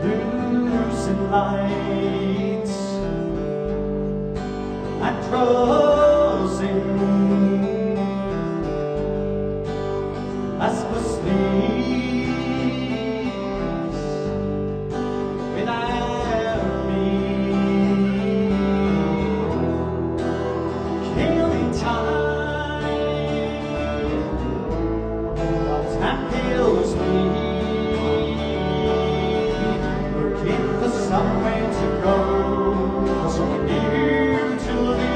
losing lights and closing as for sleeps without me, killing time, while time kills me. Looking for somewhere to go, for somewhere new to leave.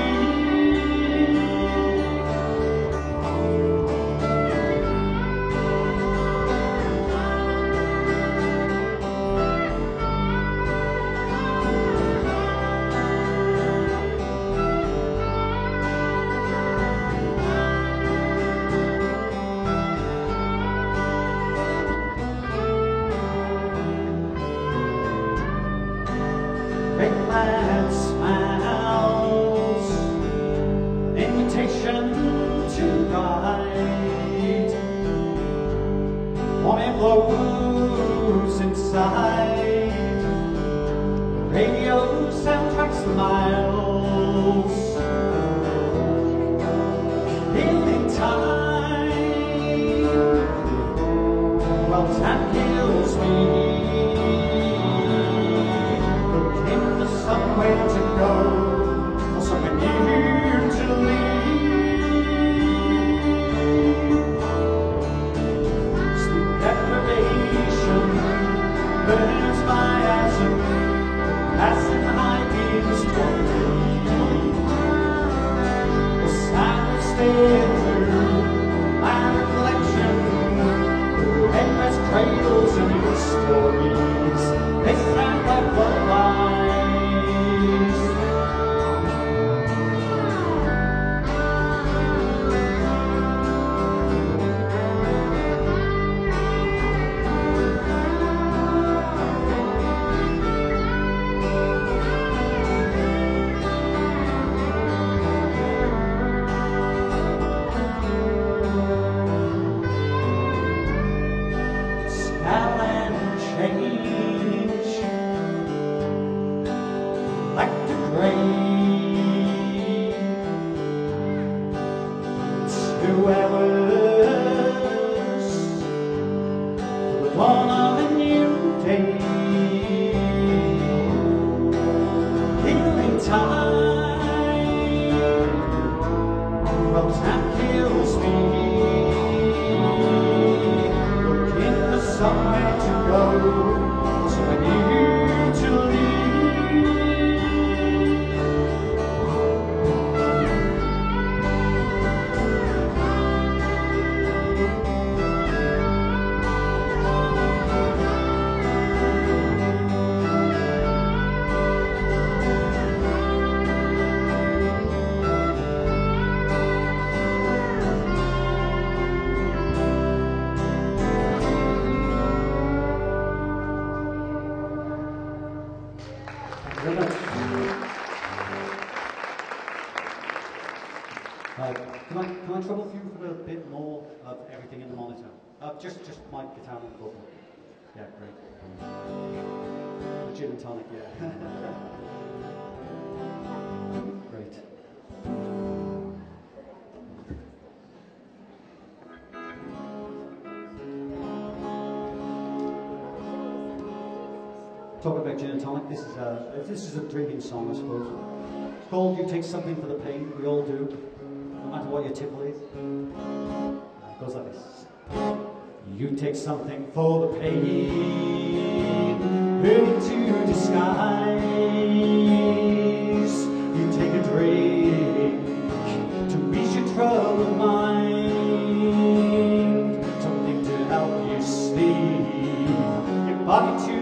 Big man smiles, invitation to ride. Warm blows inside. Radio soundtracks the miles. Healing time, while time kills me. Somewhere to go, or somewhere new to leave. Sleep deprivation burns my ashes, passing ideas toward me. The silence stares through my reflection, endless cradles and your stories. They sound like lullabies. Like the grave, two hours for the dawn of a new day. Healing time, well, time kills me. Looking for somewhere to go, somewhere new to leave. Can I trouble you for a bit more of everything in the monitor? Just my guitar and vocal. Yeah, great. Gin and tonic, yeah. Great. Talking about gin and tonic, this is a drinking song, I suppose. It's called "You Take Something for the Pain." We all do, no matter what your tipple is. It goes like this. You take something for the pain, into disguise. You take a drink to ease your troubled mind, something to help you sleep, your body to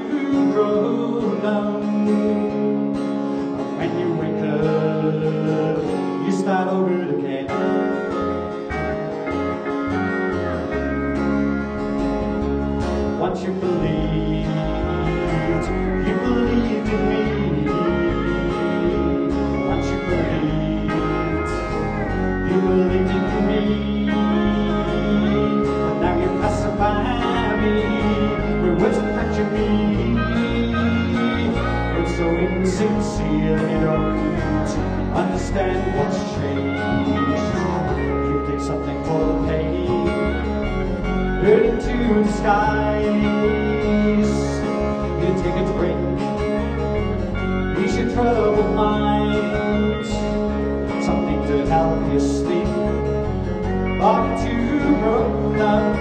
grow numb. When you wake up, you start over again. Once you believed in me. Once you believed in me. And now you pacify me with words that you mean. feel you don't understand what's changed. You take something for the pain, into the skies. You take a drink, ease your troubled mind, something to help you sleep, body to broke down.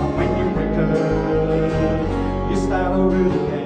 And when you wake up, you start over again.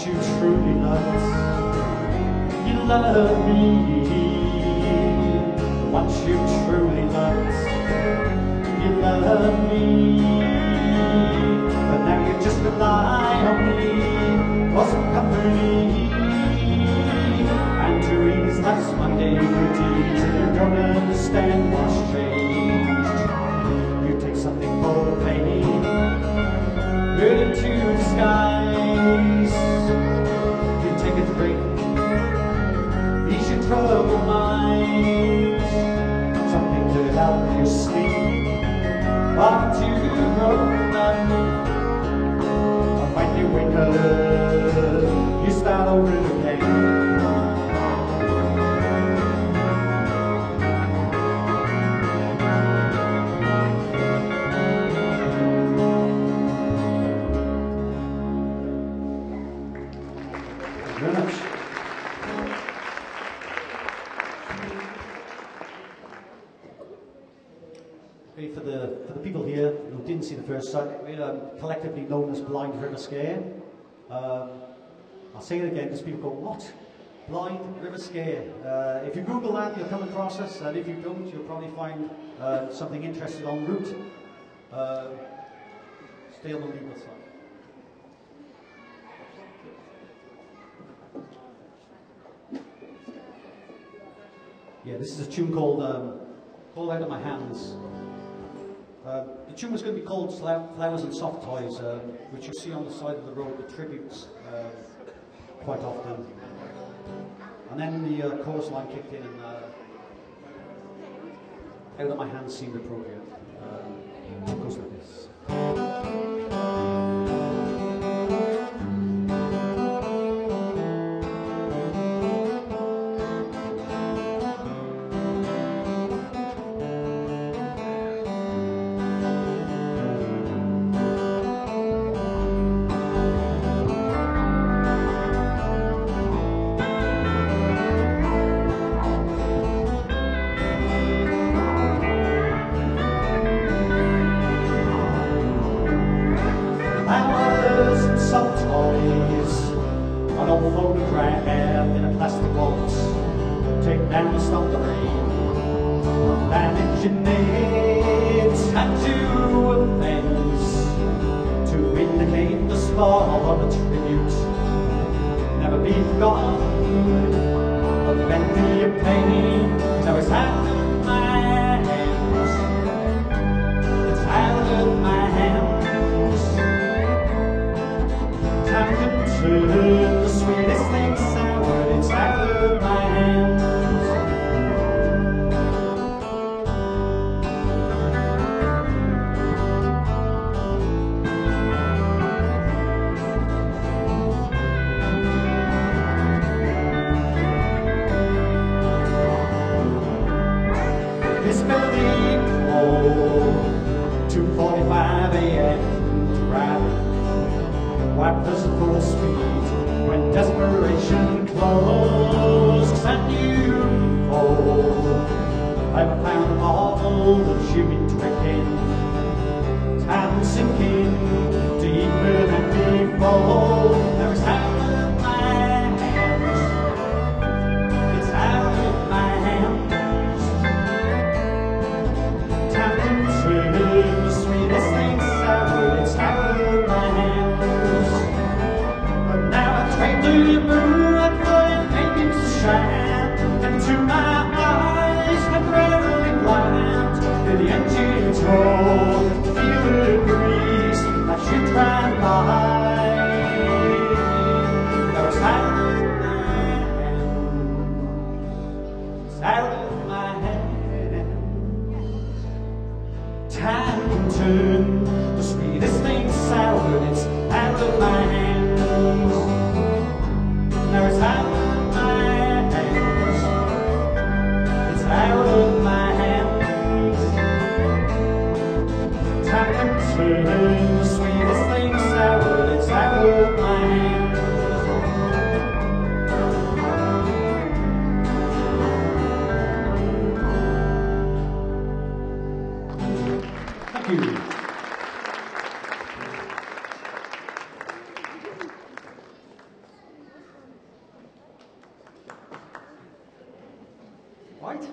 You truly love me. Once you truly loved, you love me. But now you just rely on me for some company, and to ease life's mundane routines, and you don't understand what's changed. You take something for the pain, burn into the skies. Take a drink, ease your troubled mind, something to help you sleep, body to grow numb. And when you wake up, you start over again. Very much. Okay, for the people here who didn't see the first side, we're collectively known as Blind River Scare. I'll say it again because people go, what? Blind River Scare. If you Google that, you'll come across us, and if you don't, you'll probably find something interesting en route. Stay on the legal side. Yeah, this is a tune called Out of My Hands. The tune was going to be called Flowers and Soft Toys, which you see on the side of the road, the tributes, quite often. And then the chorus line kicked in, and Out of My Hands seemed appropriate. It goes like this. Soft toys, an old photograph in a plastic box. Take down the stop the rain, manage your names, and do things to indicate the spot of a tribute. Never be forgotten, but bend to your pain. Now it's out of my hands, it's out of my hands. Time to turn the sweetest thing sour, it's out of my hands. This building cold, 2:45 a.m. driving. Wipers full speed when desperation closes and you fall. I've found a marvel that you've been drinking, time sinking deeper than before. Now it's out of my hands, it's out of my hands. Time to turn the sweetest thing sour, it's out of my hands. Now I trade to you, boo, I'm going to make you Hamilton, the sweetest thing sour that's ever planned. Thank you. Right?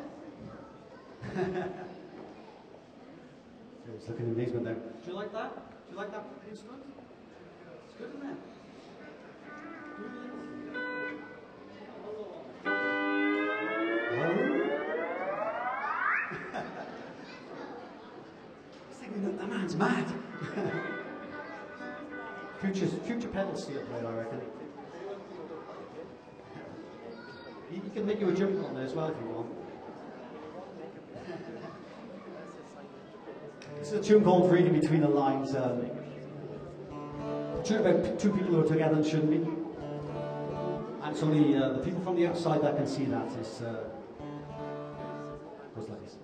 Just looking in amazement there. Do you like that? Do you like that instrument? It's good, isn't it? I was thinking that man's mad. Future pedals see it played, I reckon. He can make you a jump on there as well if you want. This is a tune called Reading Between the Lines. A tune about two people who are together and shouldn't be. And it's only the people from the outside that can see that. It's goes like this.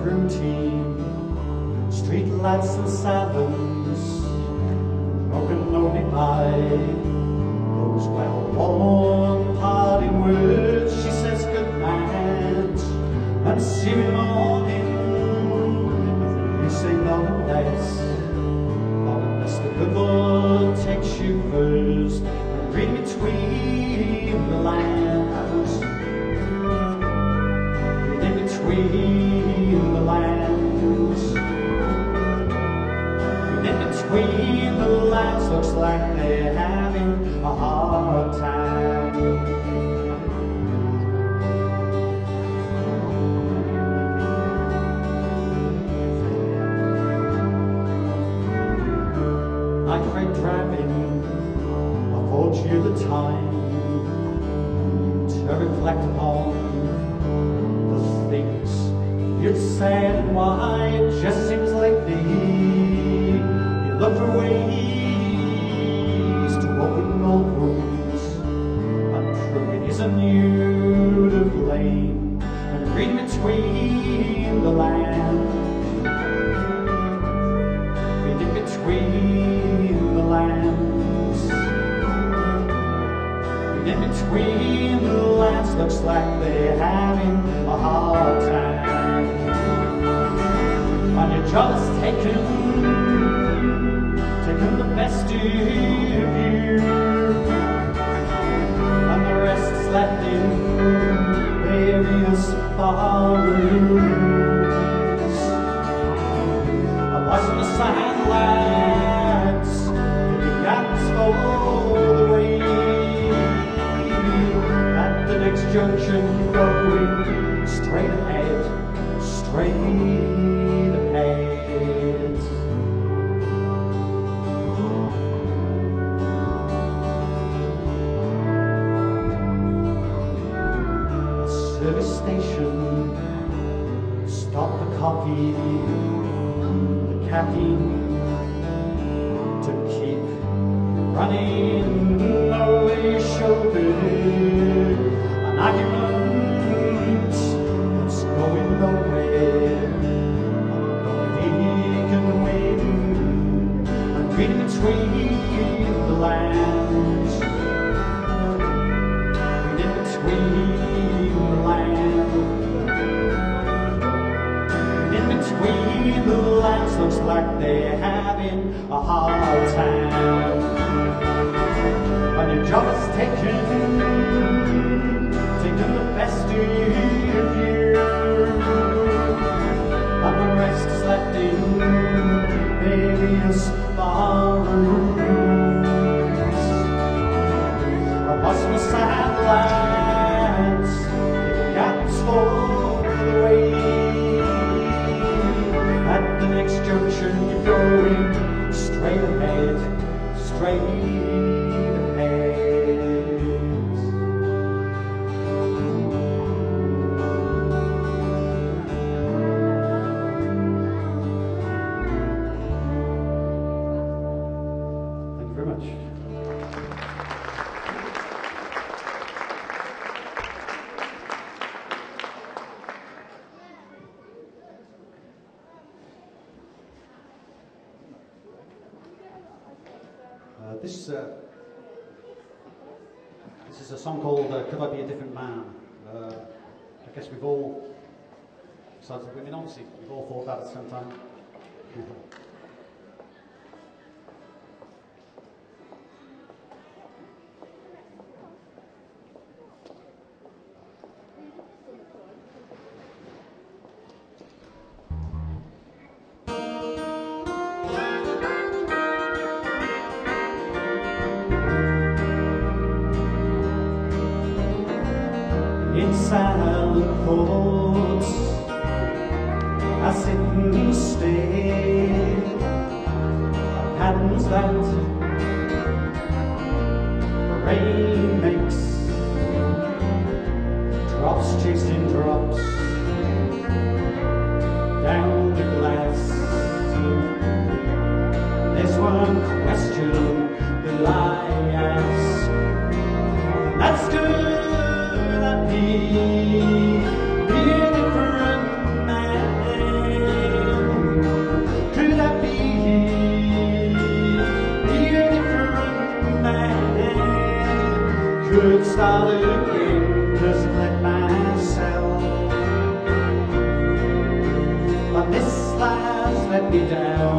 Routine, street lights and silence, broken only by those well-worn parting words. She says good night and see you in the morning. You say no less, unless the good Lord takes you first and read between the lines, read between the lines, in between the lines, looks like they're having a hard time. I tried driving, I bought you the time to reflect upon the things you'd said and why it just seems lately you look for ways to open old wounds. I'm sure it isn't you to blame and read between the lines, read between the lines, read between the lines. Looks like they're having a hard time. And your job is taken the best of you, and the rest is left in various barrooms. A voice on the sidelights, the gaps for the way. At the next junction, going straight ahead, straight ahead. Service station, stop the coffee, the caffeine to keep running over shoulder. An argument that's going nowhere. Nobody can win. I'm reading between the lines, reading between the lines, in between the lines. Looks like they're having a hard time. When your job is taken the best of you, and the rest is left in various barrooms. A bus on the satellites, the gaps for the way. At the next junction you're going straight ahead, straight This is a song called "Could I Be a Different Man." I guess we've all started women. Obviously, we've all thought that at some time. In silent thoughts, I sit and stare at patterns that the rain makes, drops chasing drops down the glass. There's one question that I ask, and that's good. Be a different man. Could I be a different man? Could start again, just let myself. But this life's let me down.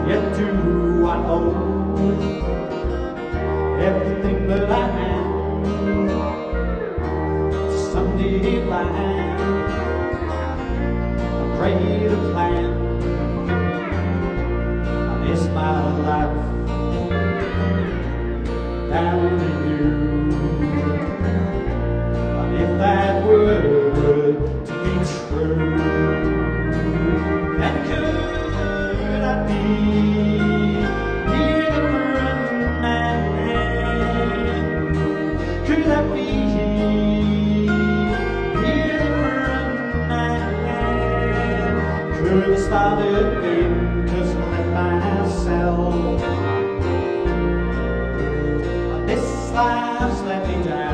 Yet do I owe everything that I am to some divine, a greater plan, and is my life down in you? And if that were to be true, then could I be a different man? Could I be a different man? Could I start again, just let myself. But this life's let me down.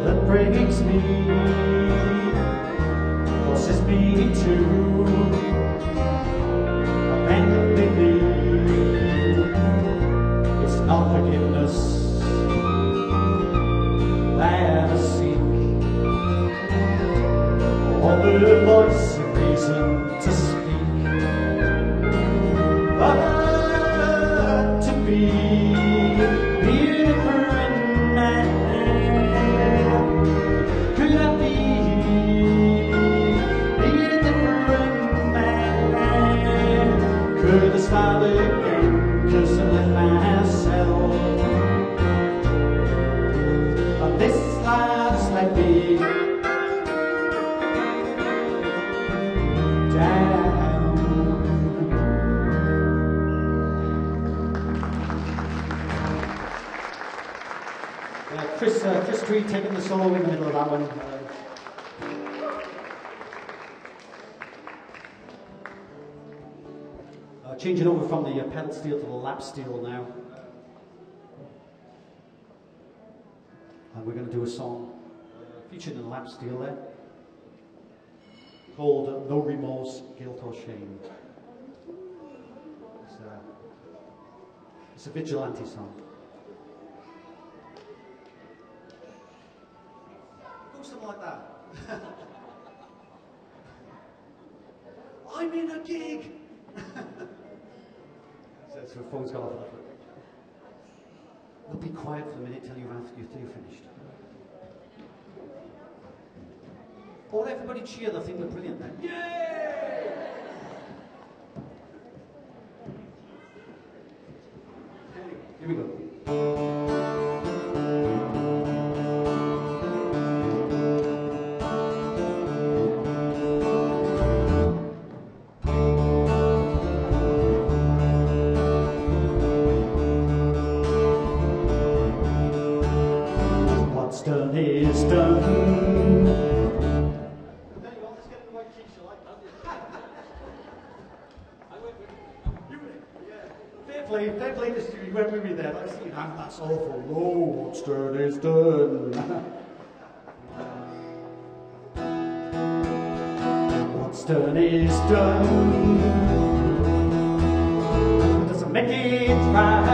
That breaks me, forces me to abandon me. It's not forgiveness that I seek, or the voice of reason to speak, but to be a different man. Could I be a different man? Could I start again, just to let myself. But this life's let me down. Chris Tweed taking the solo in the middle of that one. Changing over from the pedal steel to the lap steel now. And we're going to do a song featured in the lap steel there, called No Remorse, Guilt or Shame. It's a vigilante song. Go something like that. I'm in a gig! So the phone's gone off. We'll be quiet for a minute till you're finished. Or everybody cheer, they'll think we're brilliant then. Yay! fair play to you. You went with me there. I was thinking, ah, that's awful. Oh, what's done is done. What's done is done. Doesn't make it right.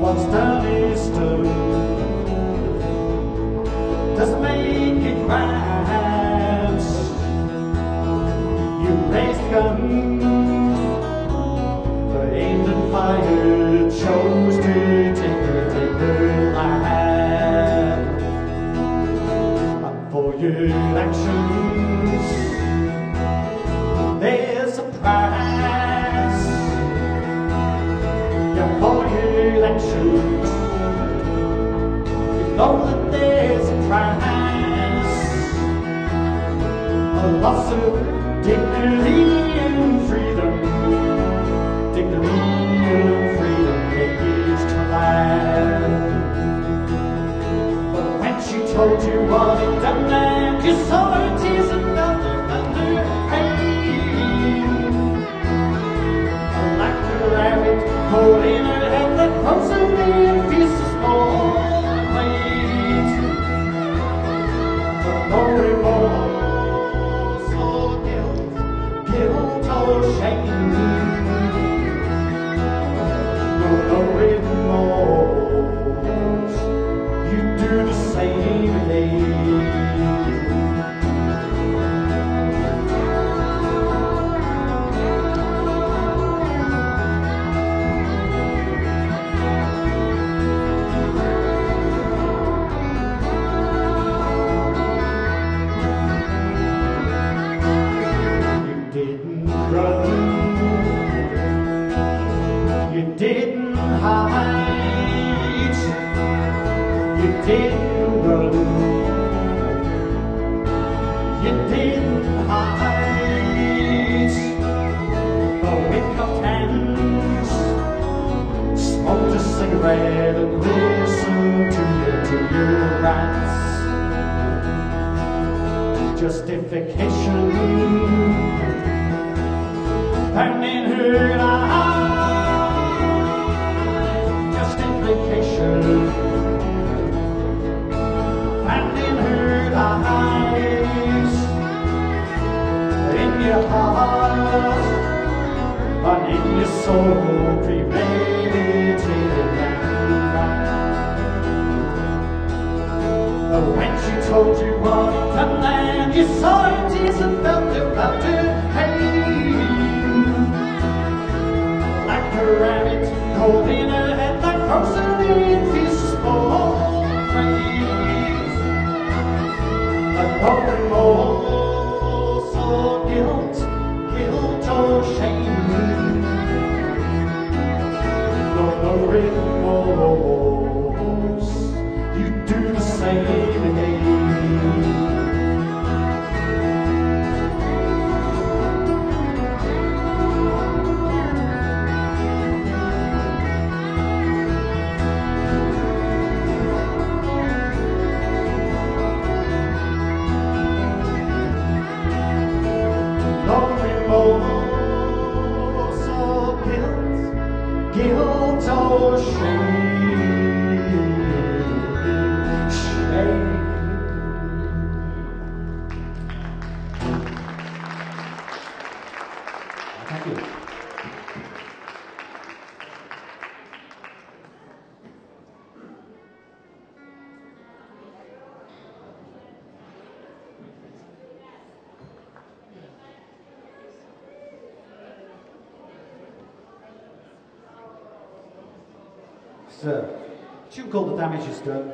What's done is done. Doesn't make it right. You raised the gun, but aimed and fired, chose to take her life. And for your actions, there's a price. Yeah, for your actions, you know that there's a price. A loss of dignity and freedom, dignity and freedom, engaged to life. But when she told you what he'd done, and you saw her tears and felt her pain, like a rabbit holding her head, that frozen in pieces more weight. But no remorse or guilt or shame, no remorse, you do the same again. You didn't hide, you didn't run, you didn't hide. But with your hands, smoked a cigarette and listened to your rants. Justification found in her eyes, justification found in her eyes, in your heart, but in your soul, premeditated and right. When she told you what he'd done, and you saw her tears and felt her pain, like a rabbit holding her head, like frozen in pieces for praise. But no remorse or guilt or shame, no remorse, you do the same again. Guilt or shame, shame. Thank you. It's a tune called The Damage Is Done.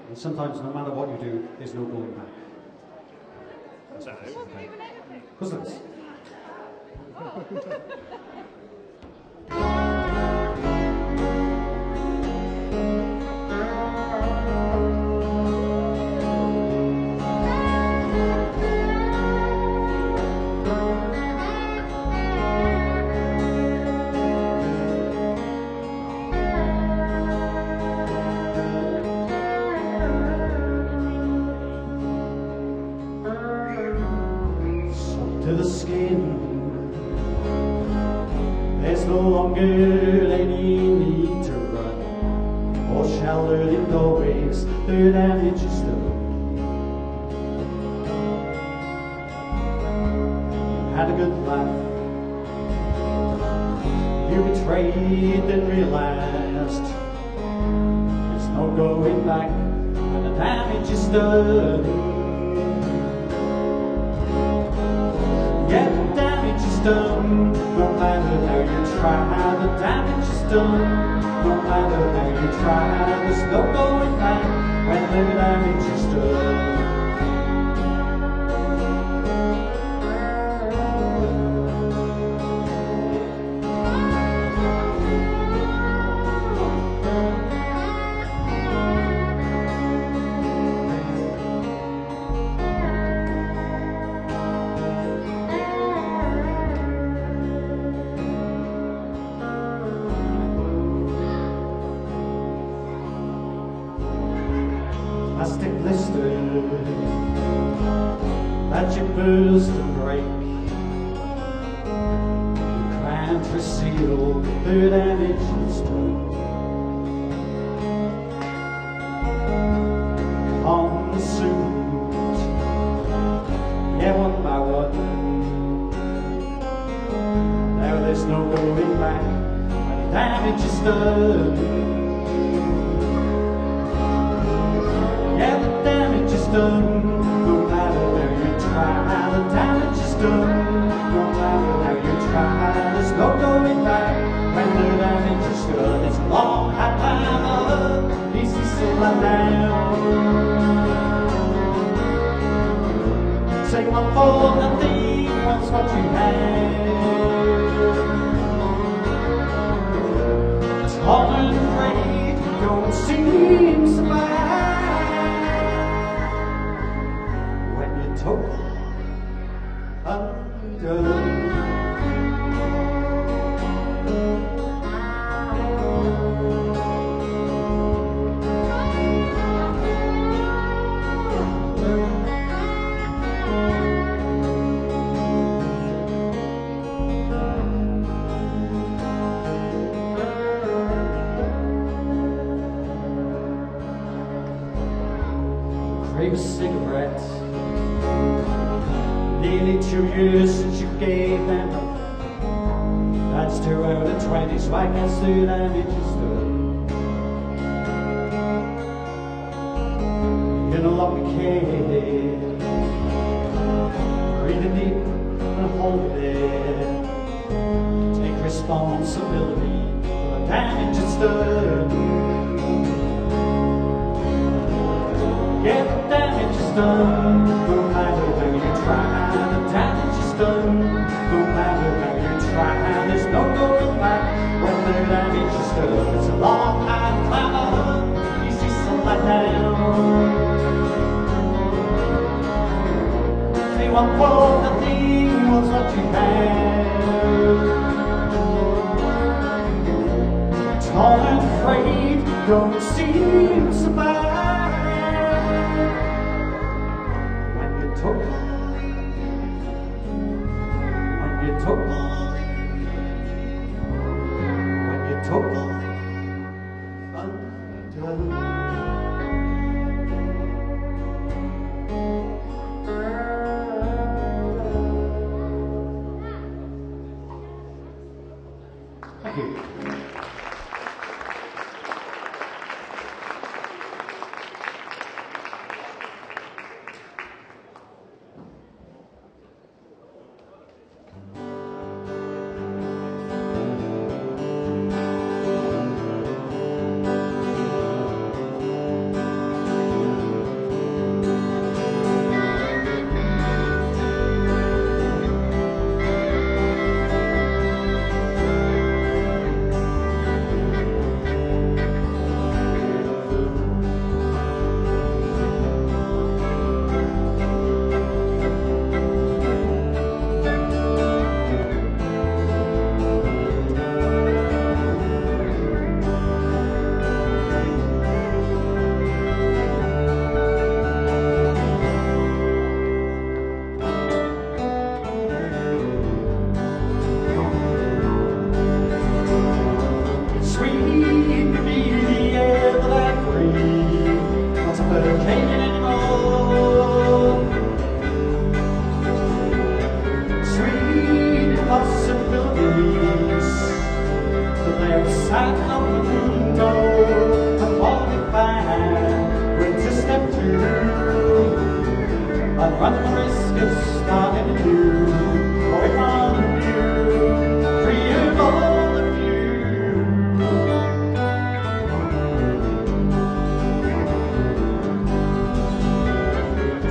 And sometimes, no matter what you do, there's no going back. That's okay. Because of this. to the skin. There's no longer any need to run or shelter in doorways, the damage is done. Had a good laugh. You betrayed, then realized there's no going back when the damage is done. Yeah, the damage is done. No matter how you try, the damage is done. No matter how you try, there's no going back when the damage is done. Plastic blister that you burst and break, you can't reseal the damage is done. Consumed, yeah, one by one. Now there's no going back when the damage is done. Done. No matter how you try, the damage is done. No matter how you try, there's no going back when the damage is done. It's a long hard time, easy still and down. Say one for nothing, one's what you have. It's hard and afraid, don't seem so bad. Crave a cigarette. Nearly 2 years since you gave them up. That's 2 out of 20, so I guess the damage is done. You no longer care. Breathing deep and hold it. Take responsibility for the damage it's done. Yeah, the damage is done. No matter how you try, the damage is done. No matter how you try, there's no going back when the damage is done. It's a long hard climb up, easy slide down. Say one for nothing, what's what you have. Tall and afraid, don't seem so bad. When you took undone. Thank you. outside the window, I'm falling back, when to step through. I'd run the risk of starting anew, going on anew, free of all of you.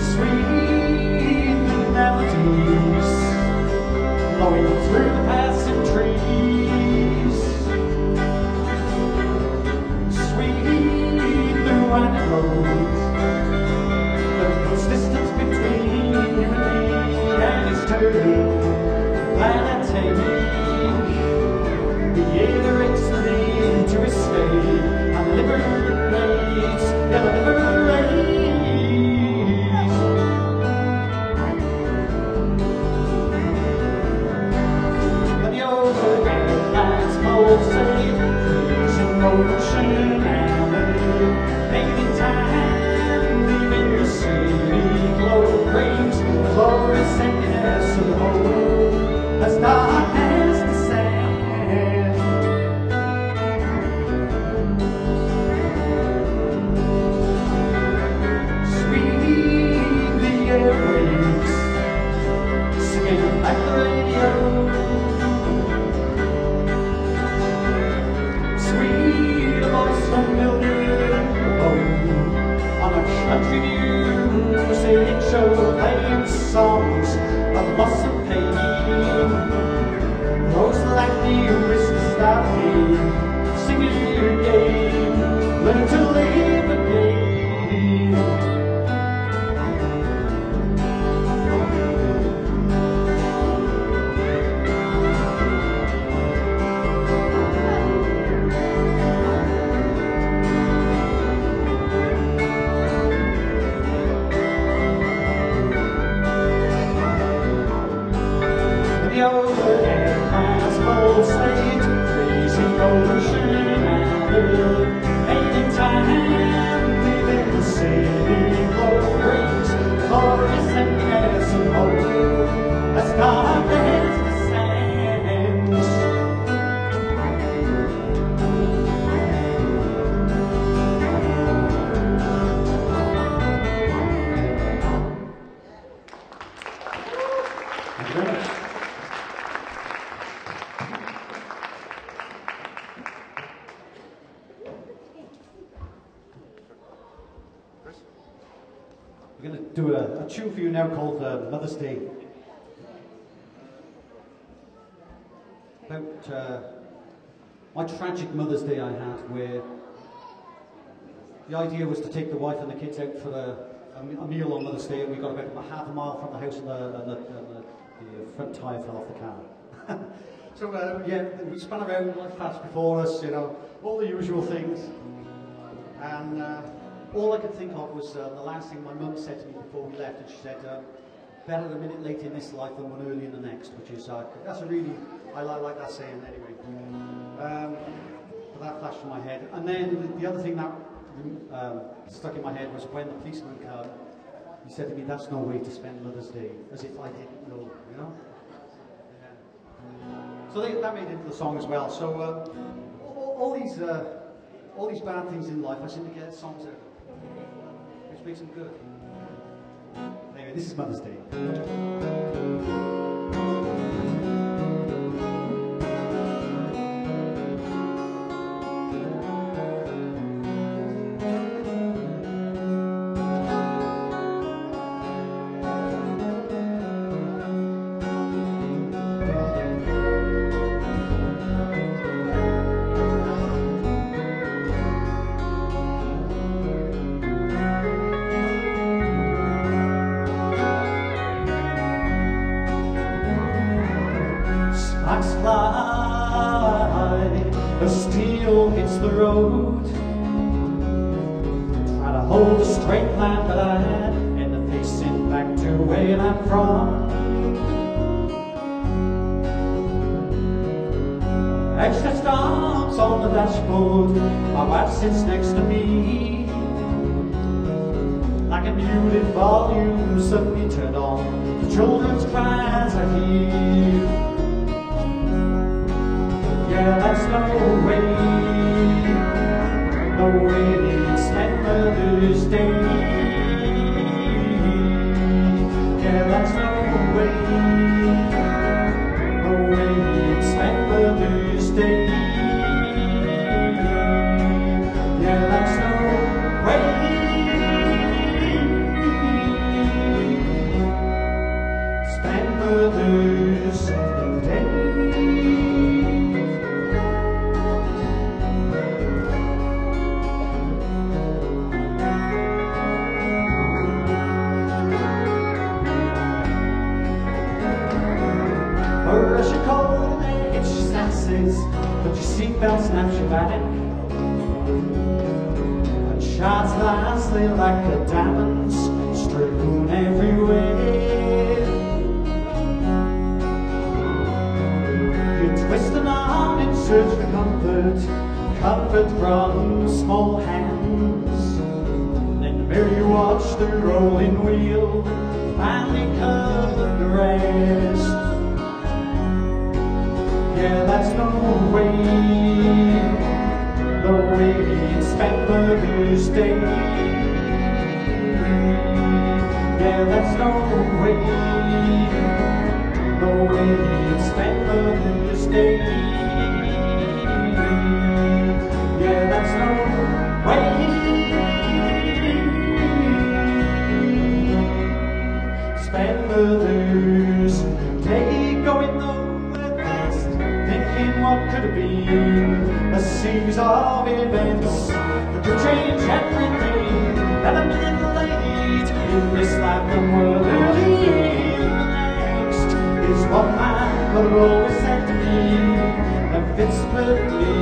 Sweet melodies flowing through the passing trees, sweet blue winding roads that puts distance between you and me, and it's turning planetary. The air directs me to escape and liberate, yeah, liberate. Ocean Avenue, making time, leaving the city glow brings fluorescence of hope as dark as the sand. Sweet the airwaves, singing like the radio. Country music show, playing songs of loss and pain. Those like the risk of starting, singing your game, learn to live again. Overhead has full stage, freezing ocean Avenue, making time, leaving the city glow brings fluorescence and hope as dark as the sands. Thank you very much. We're going to do a tune for you now called Mother's Day. About my tragic Mother's Day I had, where the idea was to take the wife and the kids out for a meal on Mother's Day, and we got about half a mile from the house and the front tyre fell off the car. So yeah, we spun around like flats before us, you know, all the usual things. And all I could think of was the last thing my mum said to me before we left, and she said, better a minute late in this life than one early in the next, which is, that's a really, I like that saying anyway. But that flashed in my head. And then the other thing that stuck in my head was when the policeman came, he said to me, that's no way to spend Mother's Day, as if I didn't know, you know? Yeah. So that made it into the song as well. So all these bad things in life, I seem to get songs out, which makes them good. Anyway, this is Mother's Day. Sparks fly, the steel hits the road. Try to hold a straight line, but I end up facing back to where I'm from. Extra stars on the dashboard, my wife sits next to me. Like a muted volume suddenly turned on, the children's cries I hear. Yeah, that's no way says, put your seatbelt, snap your back. And shards lastly like the diamonds strewn everywhere. You twist an arm in search for comfort, comfort from small hands. In the mirror you watch the rolling wheel finally cover the rest. Yeah, that's no way you'd spend Mother's Day. Yeah, that's no way you'd spend Mother's Day. Yeah, that's no way. Spend Mother's Day going nowhere fast, thinking what could have been a series of events that could change everything. And a minute late in this life, the world early in the next is what my mother always said to me, and fits perfectly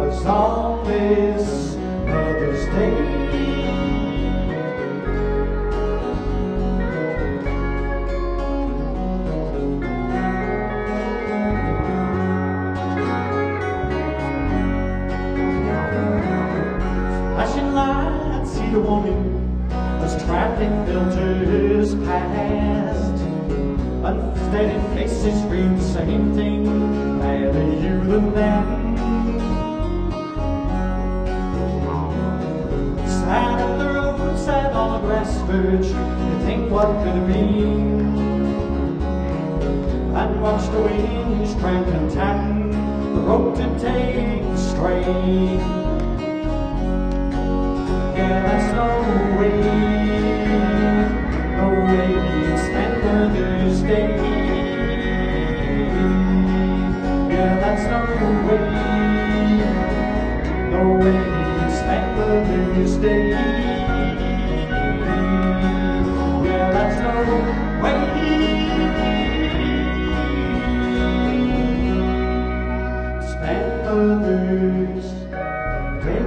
as on this Mother's Day. See the woman as traffic filters past. Unsteady faces read the same thing, rather you than them. Sat at the roadside on a grass verge, you think what could have been, and watch the winds tramp and tap the road to take the strain. Yeah, that's no way you'd spend Mother's Day. Yeah, that's no way you'd spend Mother's Day. Yeah, that's no way. Spend Mother's Day.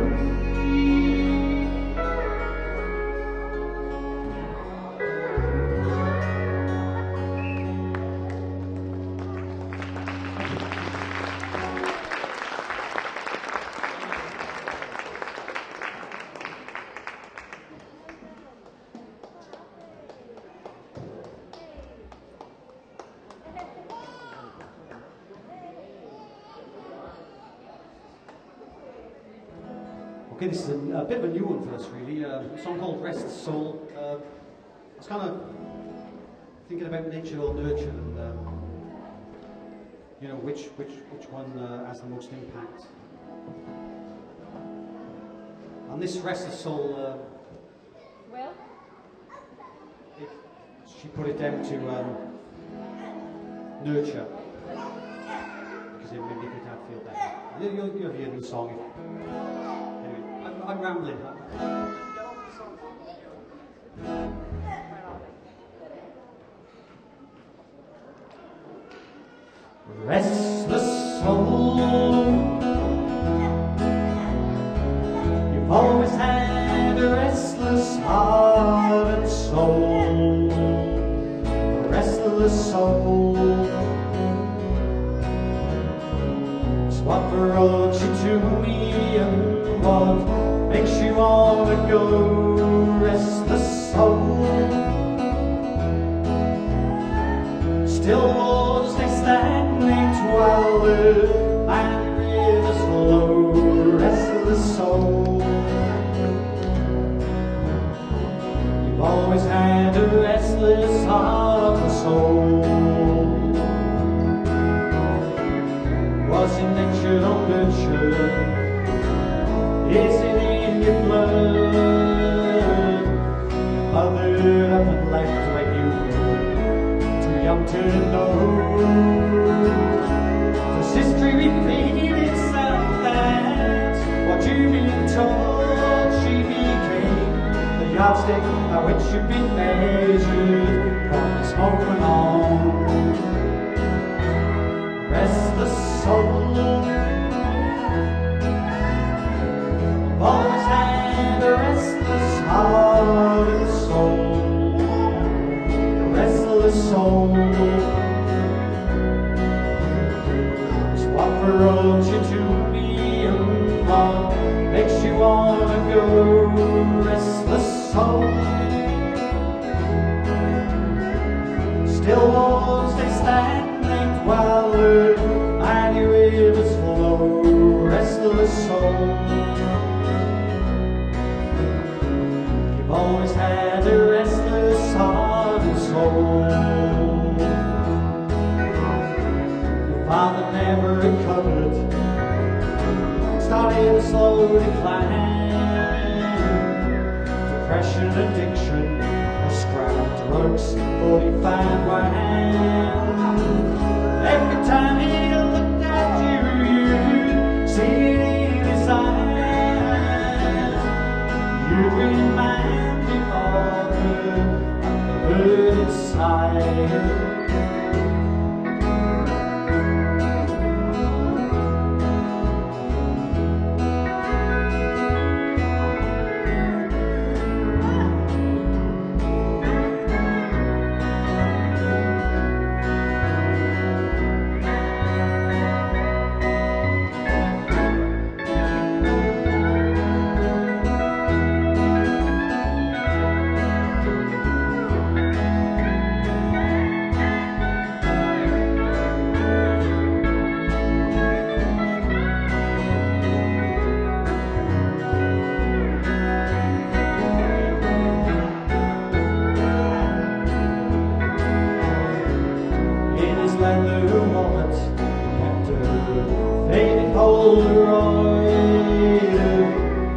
Okay, this is a bit of a new one for us, really. A song called Rest the Soul. I was kind of thinking about nature or nurture, and you know, which one has the most impact. And this Rest the Soul, Well, she put it down to nurture, because it made me think I'd feel better. You'll hear the song. I'm rambling. Restless soul, you've always had a restless heart and soul, a restless soul. It's what brought you to me and what makes you want to go. Restless soul, still waters they stagnate while the mighty rivers flow. Restless soul, you've always had a restless heart and soul. Was it nature or nurture? Is it in your blood? Mothered up and left when you were too young to know. Does history repeat itself that what you've been told she became the yardstick by which you've been measured from this moment on? Restless that never recovered, started a slow decline. Depression, addiction, prescribed drugs, 45 wine. Every time he looked at you, you'd see it in his eyes. You'd remind me of the hurt inside. Leather wallet kept a faded Polaroid.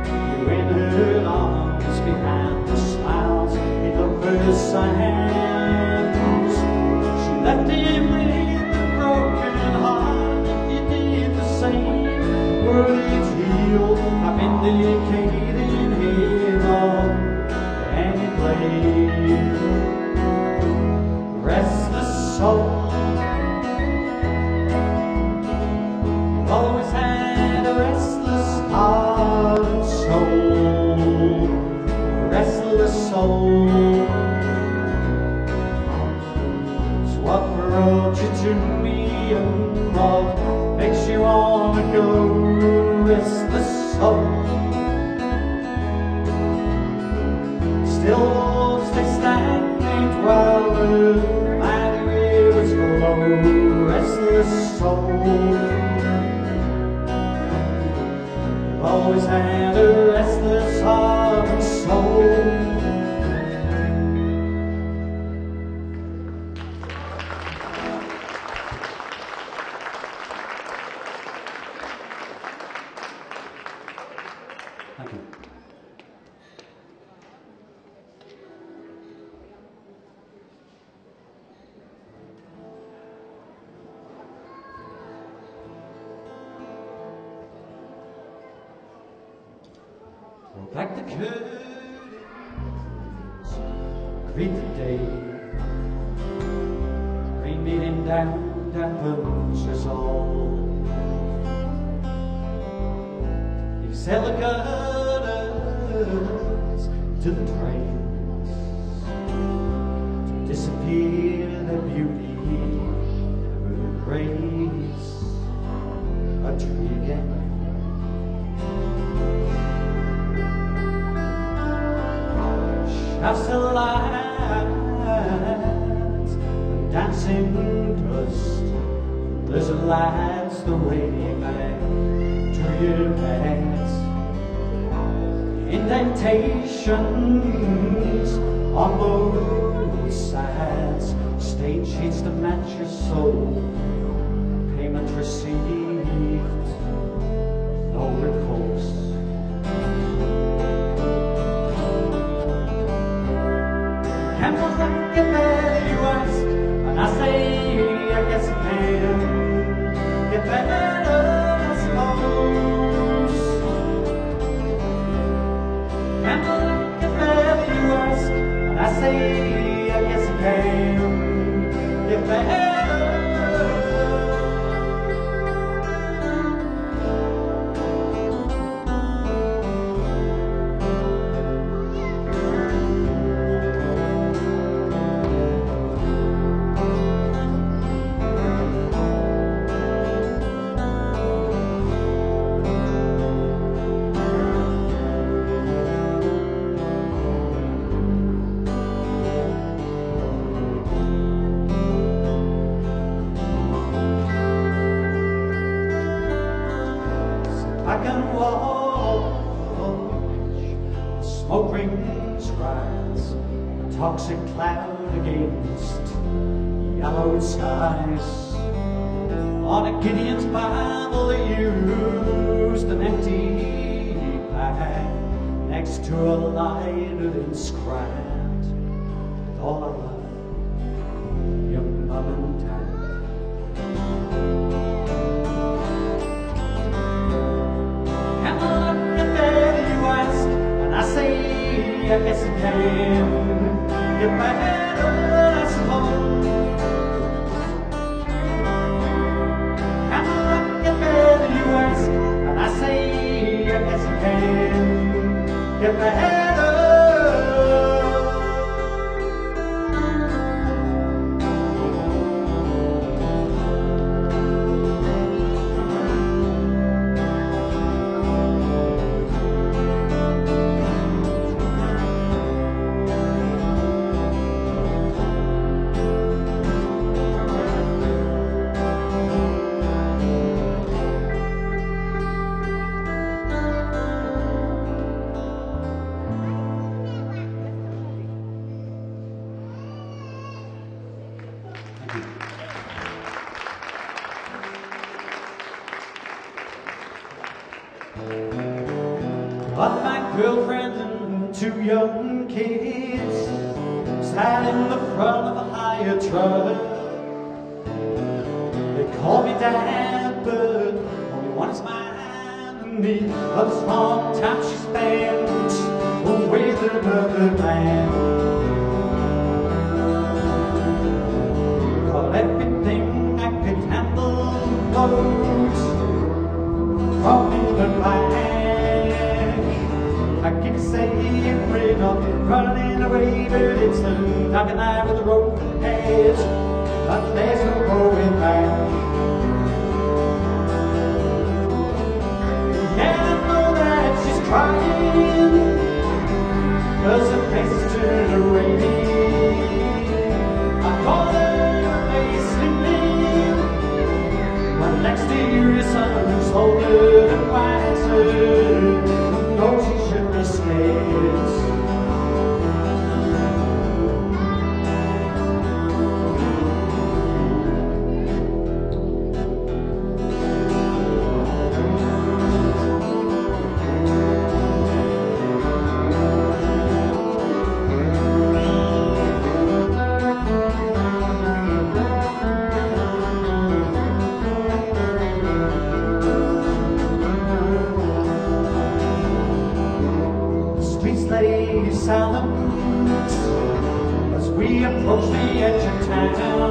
You in her arms behind the smiles in the first signs. She left him with a broken heart. If you did the same, words healed, I'm indicating him of any blame. Restless soul, always had a restless heart and soul, restless soul. So what brought you to me, and what makes you wanna go, restless soul? Still won't stay stagnant while the mighty rivers flow, restless soul. Always had a restless heart and soul. Thank you. Roll back the curtains, greet the day. Rain beating down, dampens us all. You sell the gutters to the trains to disappear their beauty, never grace a tree again. Shouts to lights and dancing dust, there's a lights the way back to your past. Indentations on both sides, stage sheets to match your soul, payment received, no recourse. And what I get better, you ask, and I say, I guess I can get better, I suppose. And what I get better, you ask, and I say, I guess I can get better. I can watch the smoke rings rise, a toxic cloud against yellowed skies. On a Gideon's Bible they used an empty bag next to a lighted inscribed with all our love, your mom and dad. Can I look at that, you ask, and I say I guess it can get better, I suppose. Can I look at that, you ask, and I say I guess it can get better. But my girlfriend and two young kids sat in the front of a hire truck. They call me dad, but only one is mine and me. Of the small time she spent with another man. Got everything I could handle, clothes from in the back. I can say it pretty enough, running away, but it's the dark night with the road ahead, but there's no going back. Yeah, I know that she's crying, 'cause her face is turned away. I call her face sleeping, but next to you the sun's older and wiser. No, she should be scared. Lay silent as we approach the edge of town.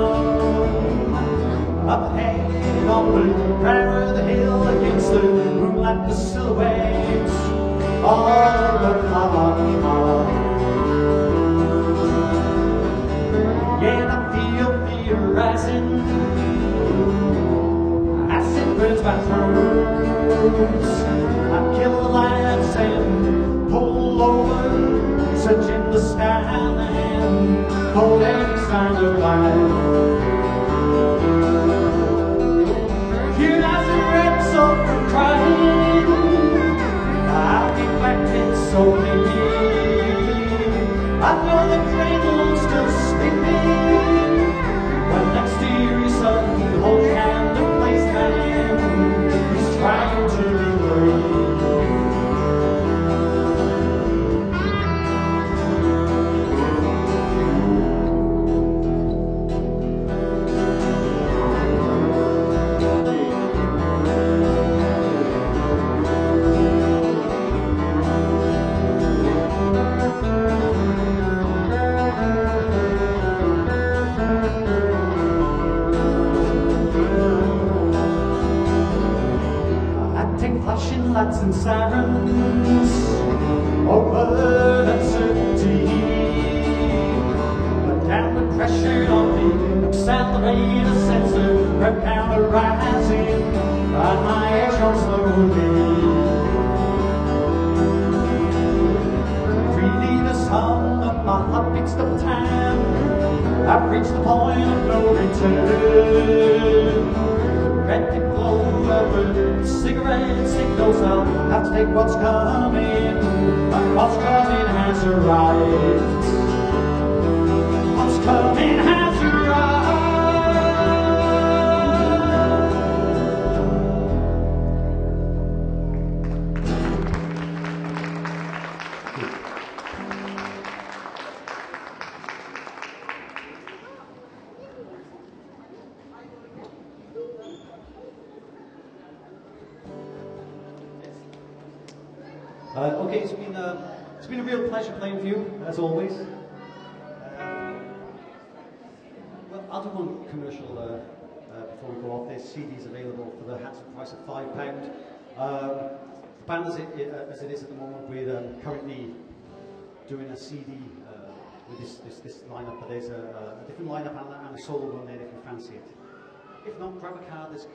Up ahead on the brow of the hill, against the moonlight, the silhouettes of the car. Yeah, I feel fear rising as it burns my throat. I kill the lights and pull over, searching the sky and hold every sign of life. Few nights of red soul from crying, I'll be back in so many. I know the cradle's still sleeping, when next to you son holds your hand and plays man who's trying to be brave. Flashing lights and sirens over uncertainty, but down the pressure on the accelerator sensor, her counter rising, and my air on slowly. Freely the song of my heart beats the time. I've reached the point of no return. Red glow of a cigarette signals I'll have to take what's coming. But what's coming has arrived. What's coming has arrived. Okay, it's been a real pleasure playing for you, as always. Well, I'll do one commercial before we go off. This CD is available for the handsome price of £5. The band as it is at the moment, we're currently doing a CD with this lineup, but there's a different lineup and a solo one there if you fancy it. If not, grab a card, there's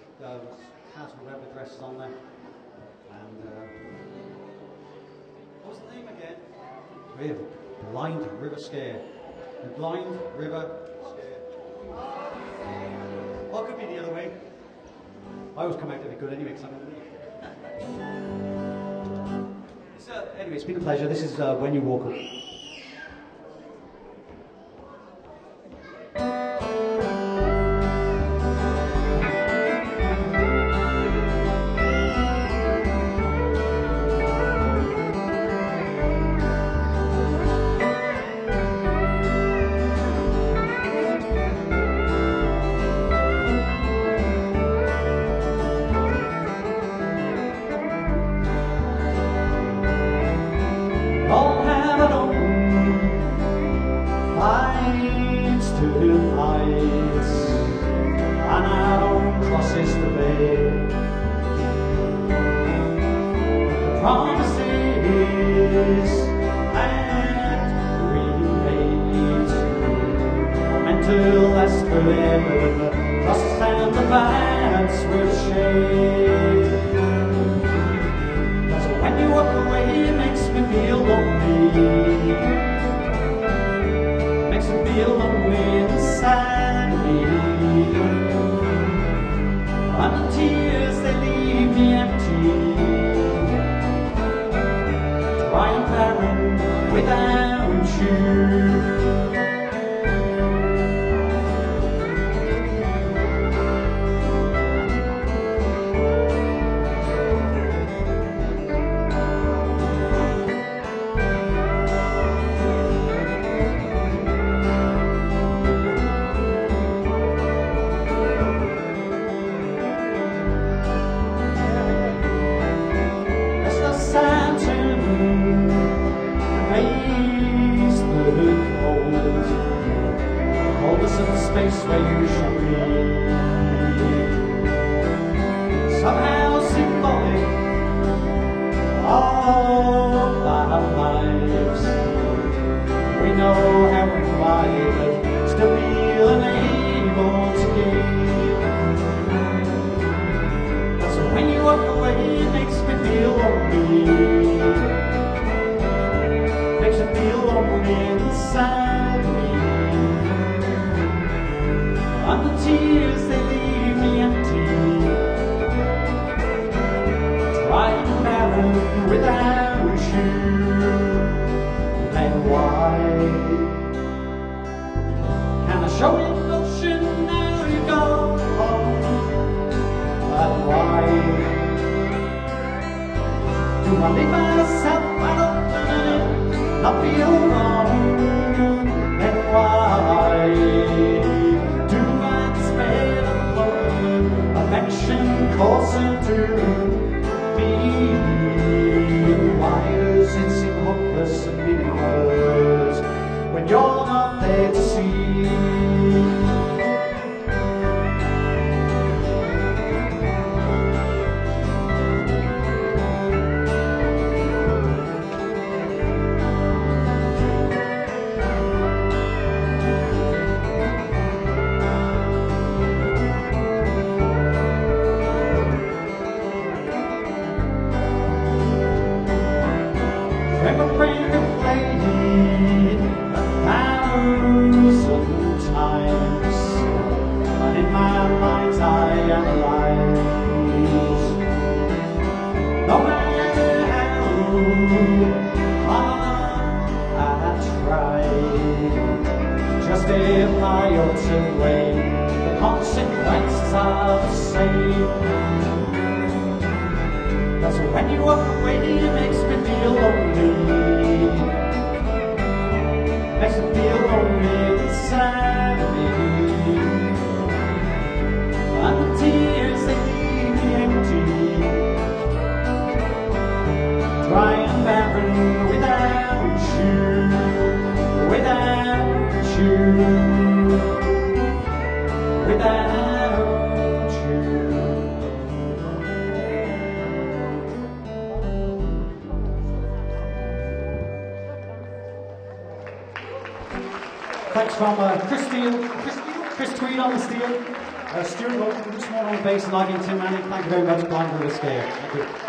cards with web addresses on there. And what was the name again? We have Blind River Scare. The Blind River Scare. Or it could be the other way. I always come out to be good anyway, because I'm anyway, it's been a pleasure. This is When You Walk Up. Try and That's from Chris Tweed on the steel, Stuart Wilson on the bass, and I think Tim Manning. Thank you very much, Blind with a Scale. Thank you.